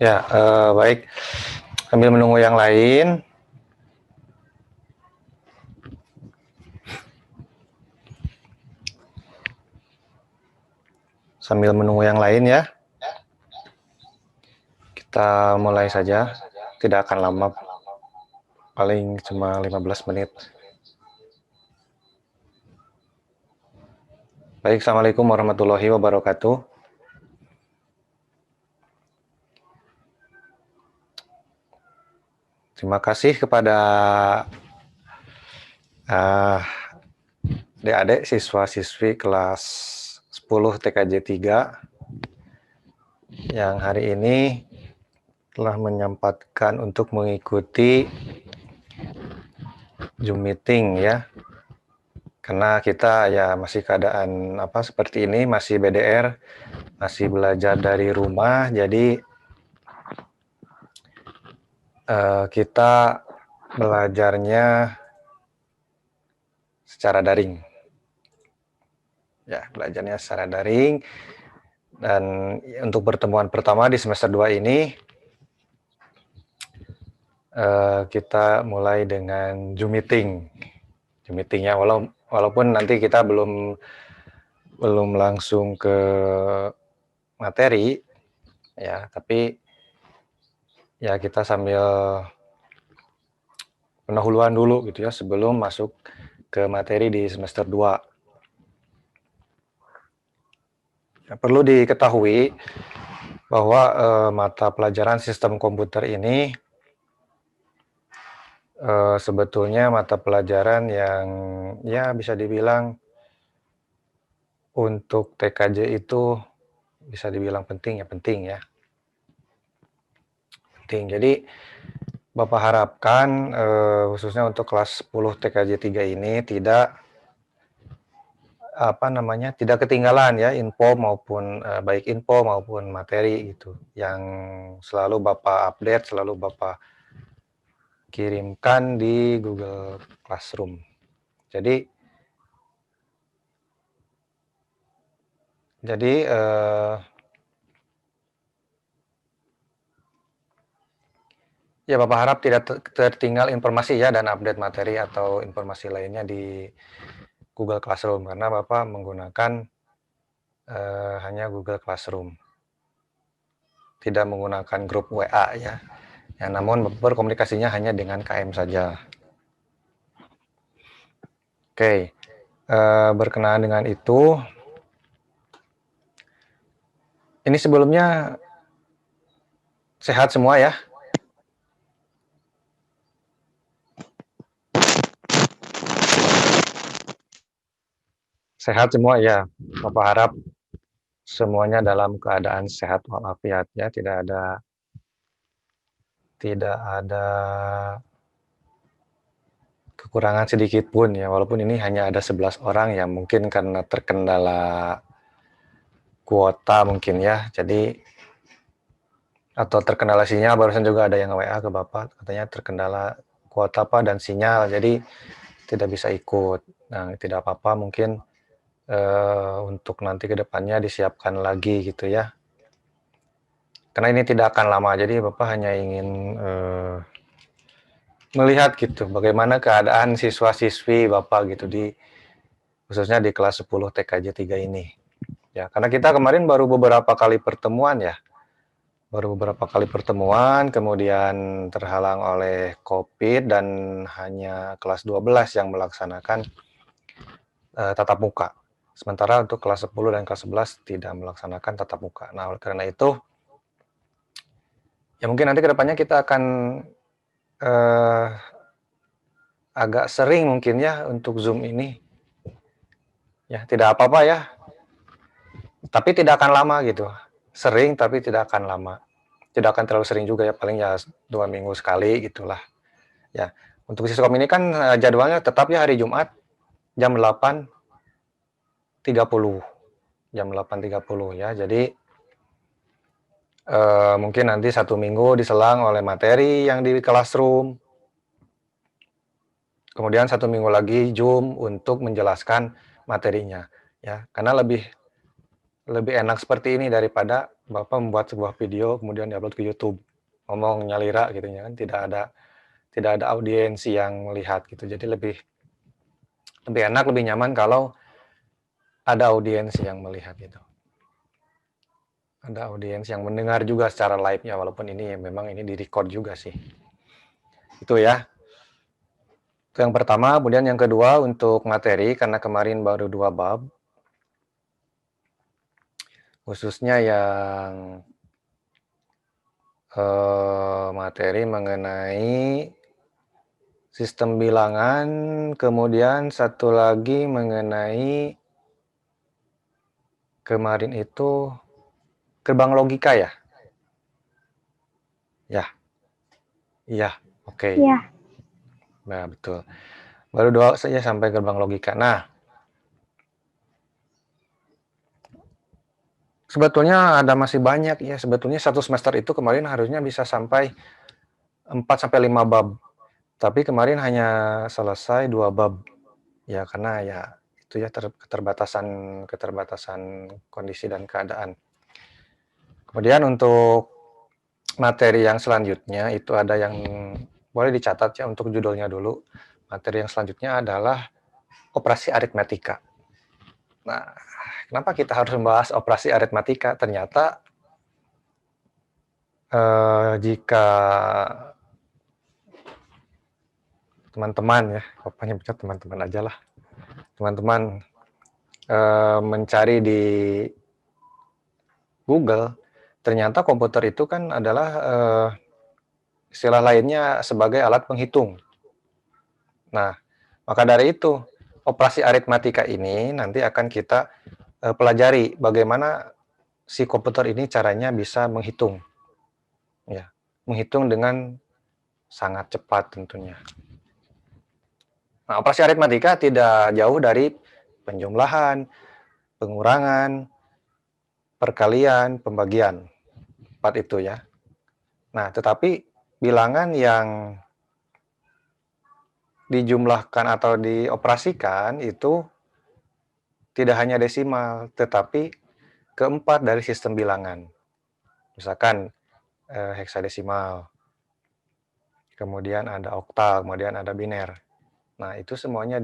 Ya, baik. Sambil menunggu yang lain. Sambil menunggu yang lain ya. Kita mulai saja. Tidak akan lama. Paling cuma 15 menit. Baik, Assalamualaikum warahmatullahi wabarakatuh. Terima kasih kepada adik-adik siswa-siswi kelas 10 TKJ 3 yang hari ini telah menyempatkan untuk mengikuti Zoom meeting ya. Karena kita ya masih keadaan seperti ini, masih BDR, masih belajar dari rumah, jadi kita belajarnya secara daring. Ya, belajarnya secara daring. Dan untuk pertemuan pertama di semester 2 ini, kita mulai dengan Zoom meeting. Zoom meetingnya, walaupun nanti kita belum langsung ke materi, ya, tapi ya kita sambil pendahuluan dulu gitu ya sebelum masuk ke materi di semester 2. Ya, perlu diketahui bahwa mata pelajaran sistem komputer ini sebetulnya mata pelajaran yang ya bisa dibilang untuk TKJ itu bisa dibilang penting ya. Penting. Jadi Bapak harapkan khususnya untuk kelas 10 TKJ 3 ini tidak ketinggalan ya info maupun baik info maupun materi gitu yang selalu Bapak update, selalu Bapak kirimkan di Google Classroom. Jadi ya Bapak harap tidak tertinggal informasi ya dan update materi atau informasi lainnya di Google Classroom karena Bapak menggunakan hanya Google Classroom. Tidak menggunakan grup WA ya. Ya, namun berkomunikasinya hanya dengan KM saja. Oke, berkenaan dengan itu, ini sebelumnya sehat semua ya? Sehat semua ya, Bapak harap semuanya dalam keadaan sehat walafiat ya, tidak ada kekurangan sedikit pun ya, walaupun ini hanya ada 11 orang ya, mungkin karena terkendala kuota mungkin ya, jadi atau terkendala sinyal, barusan juga ada yang WA ke Bapak, katanya terkendala kuota dan sinyal, jadi tidak bisa ikut. Nah, tidak apa-apa, mungkin untuk nanti ke depannya disiapkan lagi gitu ya. Karena ini tidak akan lama, jadi Bapak hanya ingin melihat gitu bagaimana keadaan siswa-siswi Bapak gitu khususnya di kelas 10 TKJ 3 ini. Ya, karena kita kemarin baru beberapa kali pertemuan ya. Kemudian terhalang oleh COVID dan hanya kelas 12 yang melaksanakan tatap muka. Sementara untuk kelas 10 dan kelas 11 tidak melaksanakan tatap muka. Nah, oleh karena itu, ya mungkin nanti ke depannya kita akan agak sering mungkin ya untuk Zoom ini. Ya, tidak apa-apa ya. Tapi tidak akan lama gitu. Sering tapi tidak akan lama. Tidak akan terlalu sering juga ya, paling ya 2 minggu sekali gitulah. Ya, untuk Siskom ini kan jadwalnya tetap ya hari Jumat jam 8.30. Jam 8.30 ya. Jadi mungkin nanti 1 minggu diselang oleh materi yang di Classroom. Kemudian 1 minggu lagi Zoom untuk menjelaskan materinya ya. Karena lebih enak seperti ini daripada Bapak membuat sebuah video kemudian diupload ke YouTube, ngomong nyalira gitu ya kan, tidak ada audiensi yang melihat gitu. Jadi lebih lebih enak, lebih nyaman kalau ada audiensi yang melihat gitu. Ada audiens yang mendengar juga secara live-nya, walaupun ini memang ini di-record juga sih. Itu ya. Itu yang pertama, kemudian yang kedua untuk materi, karena kemarin baru 2 bab, khususnya yang materi mengenai sistem bilangan, kemudian satu lagi mengenai kemarin itu gerbang logika ya? Ya, iya, oke. Iya. Nah, betul. Baru 2 saja sampai gerbang logika. Nah, sebetulnya ada masih banyak ya, sebetulnya satu semester itu kemarin harusnya bisa sampai 4 sampai 5 bab. Tapi kemarin hanya selesai 2 bab. Ya karena ya itu ya keterbatasan kondisi dan keadaan. Kemudian untuk materi yang selanjutnya itu ada yang boleh dicatat ya untuk judulnya dulu. Materi yang selanjutnya adalah operasi aritmatika. Nah, kenapa kita harus membahas operasi aritmatika? Ternyata jika teman-teman ya, pokoknya bisa teman-teman aja lah. Teman-teman mencari di Google, ternyata komputer itu kan adalah istilah lainnya sebagai alat penghitung. Nah, maka dari itu, operasi aritmatika ini nanti akan kita pelajari bagaimana si komputer ini caranya bisa menghitung. Ya, menghitung dengan sangat cepat tentunya. Nah, operasi aritmatika tidak jauh dari penjumlahan, pengurangan, perkalian, pembagian. 4 itu ya. Nah, tetapi bilangan yang dijumlahkan atau dioperasikan itu tidak hanya desimal, tetapi keempat dari sistem bilangan. Misalkan heksadesimal, kemudian ada oktal, kemudian ada biner. Nah, itu semuanya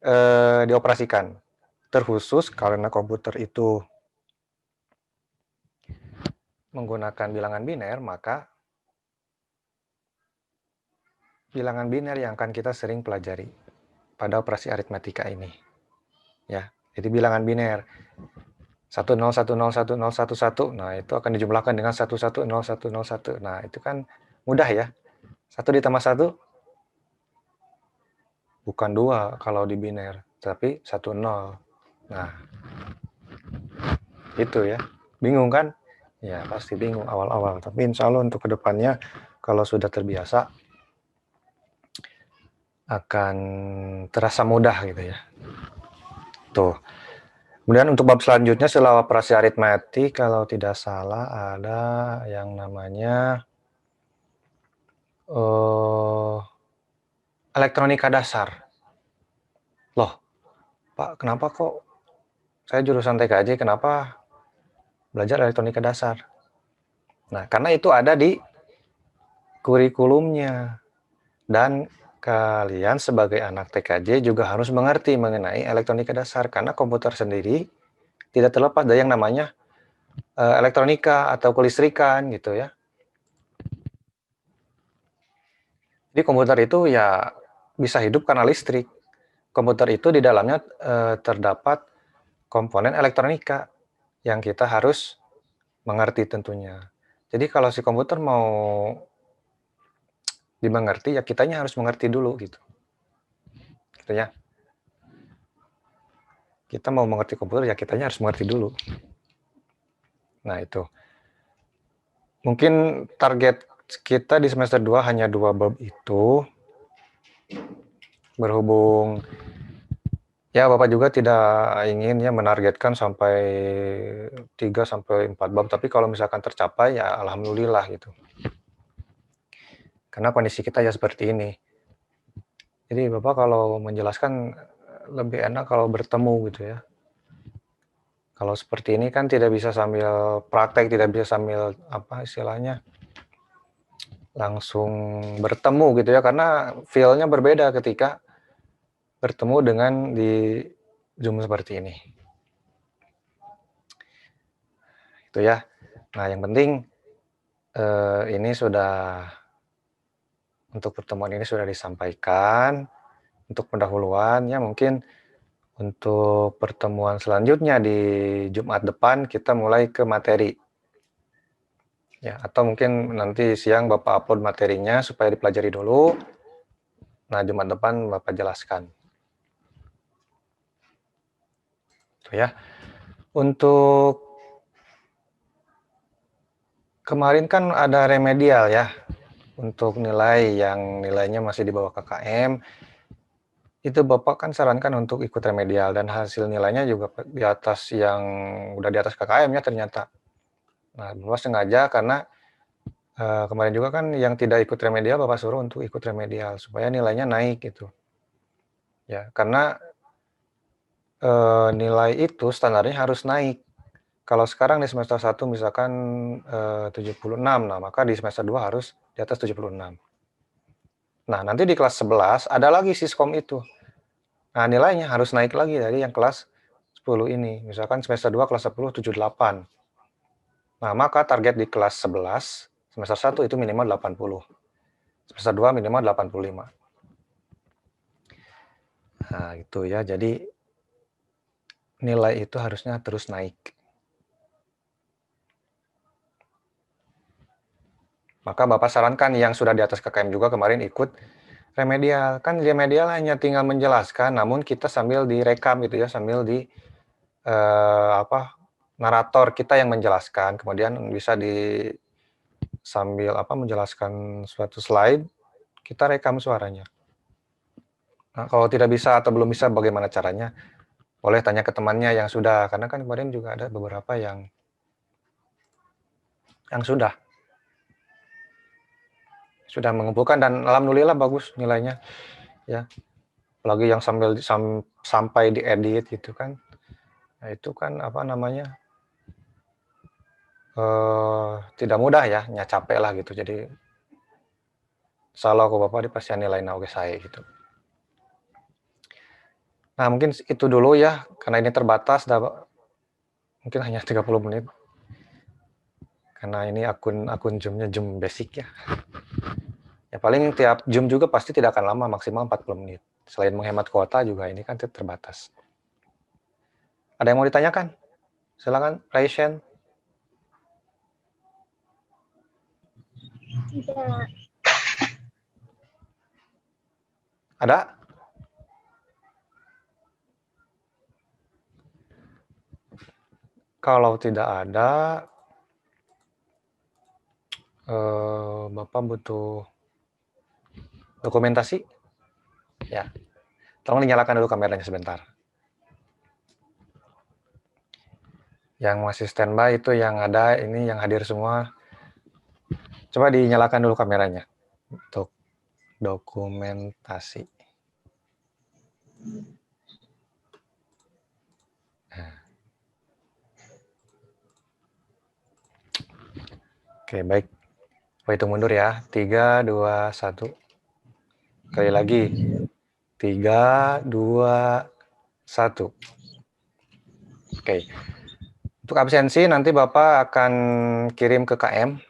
dioperasikan. Terkhusus karena komputer itu menggunakan bilangan biner, maka bilangan biner yang akan kita sering pelajari pada operasi aritmatika ini. Ya, jadi bilangan biner 10101011. Nah, itu akan dijumlahkan dengan 110101. Nah, itu kan mudah ya. 1 ditambah 1 bukan 2 kalau di biner, tapi 10. Nah, itu ya. Bingung kan? Ya, pasti bingung awal-awal. Tapi insya Allah untuk kedepannya, kalau sudah terbiasa, akan terasa mudah gitu ya. Tuh. Kemudian untuk bab selanjutnya setelah operasi aritmatik, kalau tidak salah ada yang namanya elektronika dasar. Loh, Pak, kenapa kok saya jurusan TKJ, kenapa belajar elektronika dasar? Nah, karena itu ada di kurikulumnya. Dan kalian sebagai anak TKJ juga harus mengerti mengenai elektronika dasar, karena komputer sendiri tidak terlepas dari yang namanya elektronika atau kelistrikan gitu ya. Jadi komputer itu ya bisa hidup karena listrik. Komputer itu di dalamnya terdapat komponen elektronika yang kita harus mengerti tentunya. Jadi kalau si komputer mau dimengerti, ya kitanya harus mengerti dulu gitu. Gitu ya. Kita mau mengerti komputer, ya kitanya harus mengerti dulu. Nah, itu. Mungkin target kita di semester 2 hanya 2 bab itu. Berhubung ya Bapak juga tidak ingin ya menargetkan sampai 3 sampai 4 bab, tapi kalau misalkan tercapai ya alhamdulillah gitu. Karena kondisi kita ya seperti ini. Jadi Bapak kalau menjelaskan lebih enak kalau bertemu gitu ya. Kalau seperti ini kan tidak bisa sambil praktek, tidak bisa sambil apa istilahnya langsung bertemu gitu ya, karena feel-nya berbeda ketika bertemu dengan di Zoom seperti ini. Itu ya. Nah, yang penting ini sudah untuk pertemuan ini sudah disampaikan untuk pendahuluan ya, mungkin untuk pertemuan selanjutnya di Jumat depan kita mulai ke materi. Ya, atau mungkin nanti siang Bapak upload materinya supaya dipelajari dulu. Nah, Jumat depan Bapak jelaskan. Itu ya. Untuk kemarin kan ada remedial ya. Untuk nilai yang nilainya masih di bawah KKM. Itu Bapak kan sarankan untuk ikut remedial dan hasil nilainya juga di atas yang udah di atas KKM ya ternyata. Nah, Bapak sengaja karena kemarin juga kan yang tidak ikut remedial Bapak suruh untuk ikut remedial supaya nilainya naik gitu. Ya, karena nilai itu standarnya harus naik. Kalau sekarang di semester 1 misalkan 76, nah maka di semester 2 harus di atas 76. Nah, nanti di kelas 11 ada lagi siskom itu. Nah, nilainya harus naik lagi dari yang kelas 10 ini. Misalkan semester 2 kelas 10 78. Nah, maka target di kelas 11 semester 1 itu minimal 80. Semester 2 minimal 85. Nah, itu ya. Jadi nilai itu harusnya terus naik. Maka Bapak sarankan yang sudah di atas KKM juga kemarin ikut remedial. Kan remedial hanya tinggal menjelaskan, namun kita sambil direkam gitu ya, sambil di narator kita yang menjelaskan, kemudian bisa sambil menjelaskan suatu slide, kita rekam suaranya. Nah, kalau tidak bisa atau belum bisa bagaimana caranya? Boleh tanya ke temannya yang sudah, karena kan kemarin juga ada beberapa yang sudah mengumpulkan dan alhamdulillah bagus nilainya ya. Apalagi yang sampai diedit gitu kan. Nah, itu kan tidak mudah ya, capek lah gitu. Jadi salah kok Bapak pasti nilai oke saya gitu. Nah, mungkin itu dulu ya, karena ini terbatas, mungkin hanya 30 menit. Karena ini akun Zoom-nya Zoom basic ya. Ya paling tiap Zoom juga pasti tidak akan lama, maksimal 40 menit. Selain menghemat kuota juga ini kan terbatas. Ada yang mau ditanyakan? Silakan, raise hand. Tidak. Ada? Kalau tidak ada, Bapak butuh dokumentasi? Ya. Tolong dinyalakan dulu kameranya sebentar. Yang masih standby itu yang ada, ini yang hadir semua. Coba dinyalakan dulu kameranya untuk dokumentasi. Oke, baik. Hitung mundur ya. 3, 2, 1. Sekali lagi. 3, 2, 1. Oke. Untuk absensi nanti Bapak akan kirim ke KM.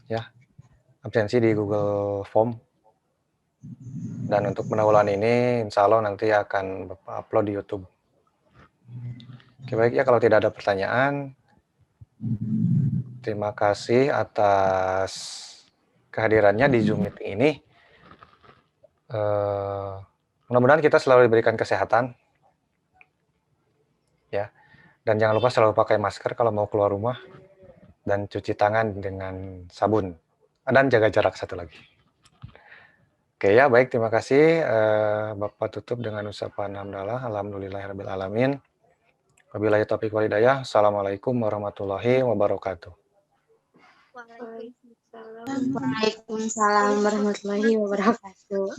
Ya. Absensi di Google Form. Dan untuk pendahuluan ini insya Allah nanti akan Bapak upload di YouTube. Oke, baik ya, kalau tidak ada pertanyaan, terima kasih atas kehadirannya di Zoom meeting ini. Mudah-mudahan kita selalu diberikan kesehatan. Ya. Dan jangan lupa selalu pakai masker kalau mau keluar rumah. Dan cuci tangan dengan sabun. Dan jaga jarak satu lagi. Oke ya, baik, terima kasih. Bapak tutup dengan ucapan hamdalah. Alhamdulillahirabbil alamin. Wabillahi taufiq wal hidayah. Assalamualaikum warahmatullahi wabarakatuh. Waalaikumsalam warahmatullahi wabarakatuh.